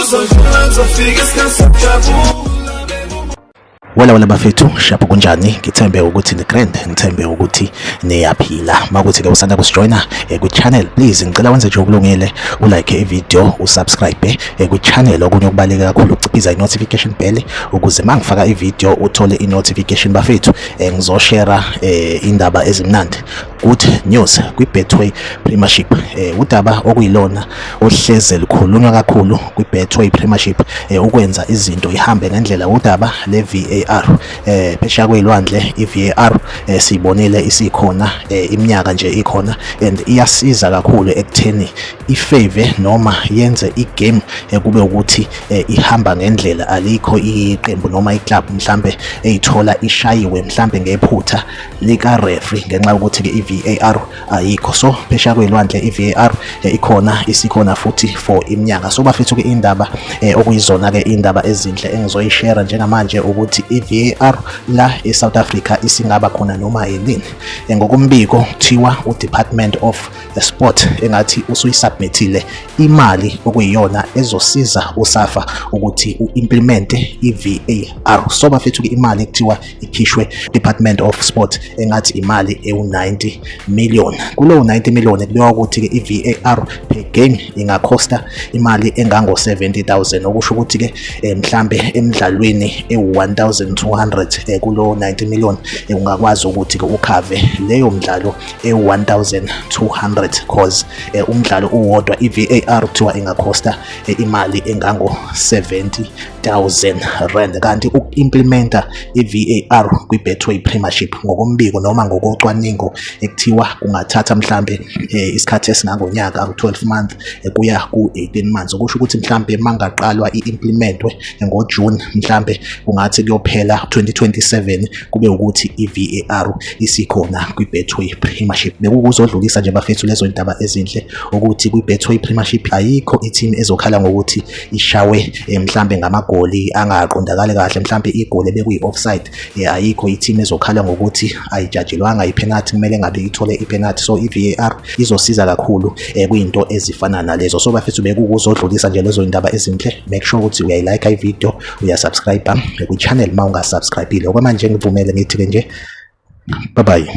uzodlula ngizofika isikhathi sokujabula. Wala bafethu shapho kunjani? Ngithembe ukuthi ni grand, ngithembe ukuthi niyaphila. Makuthi ke usanda kusijoina ku channel, please ngicela wenze nje okulungile, ulike i-video, usubscribe ku channel. Okunye okubaleka kakhulu uciphiza i-notification bell ukuze mangifaka i-video uthole i-notification bafethu. Ngizoshare indaba ezimnandi, good news kwi-Betway Premiership. Udaba okuyilona ohleze likhulunywa kakhulu kwi-Betway Premiership, ukwenza izinto ihambe ngendlela. Udaba le VAR phesha kwezilwandle, i-VAR siyibonile isikhona iminyaka nje ikhona, and iyasiza kakhulu ekutheni ifavor noma yenze igame kube ukuthi ihamba ngendlela. Alikho iqembu noma iclub mhlambe eyithola ishayiwe mhlambe ngephutha lika referee ngenxa ukuthi ke i-VAR ayikho. So phesha kwezilwandle i-VAR ikhona, isikhona futhi for iminyaka. So bafethu ke indaba okuyizona ke indaba ezinhle engizoyishare njengamanje ukuthi i-VAR la eSouth Africa isingaba khona noma yini. Ngokumbiko kuthiwa uDepartment of Sport engathi usuyisubmithile imali okuyiyona ezosiza uSAFA ukuthi uimplement i-VAR. So bafethu ke imali kuthiwa ikhishwe Department of Sport engathi imali ewu-90 million. Kulo 90 million kubekwa ukuthi ke i-VAR per game ingakhosta imali engango-70,000, okusho ukuthi ke mhlambe emidlalweni ewu-1200 kulo 90 million ungakwazi ukuthi ke ukhave leyo mdlalo ewu-1200 cause umdlalo uwodwa i-VAR kuthiwa ingakhosta imali engango-70,000 rand. Kanti uku-implementa i-VAR kwi-Betway Premiership ngokombiko noma ngokocwaningo ekuthiwa kungathatha mhlambe isikhathi esingangonyaka u-12 months kuya ku-18 months, okusho ukuthi mhlambe mangaqalwa i-implementwe ngoJune mhlambe kungathi kuyophela 2027 kube ukuthi i-VAR isikhona kwi-Betway Premiership. Bekuzodlulisa nje bafethu lezo indaba ezinhle ukuthi kwi-Betway Premiership ayikho i-team ezokhala ngokuthi ishawe mhlambe ngamagoli angaqondakali kahle, mhlambe igoli bekuyi-offside. Ayikho i-team ezokhala ngokuthi ayijajelwanga i-penalty, kumele ngabe ithole i-penalty. So i-VAR izosiza kakhulu kuyinto ezifana nalezo. So bafethu bekuzodlulisa nje lezo indaba ezinhle. Make sure ukuthi uyayilike i-video, uyasubscribe ku-channel ma ungasubscribile. Okwamanje ngivumele ngithi nje bye bye.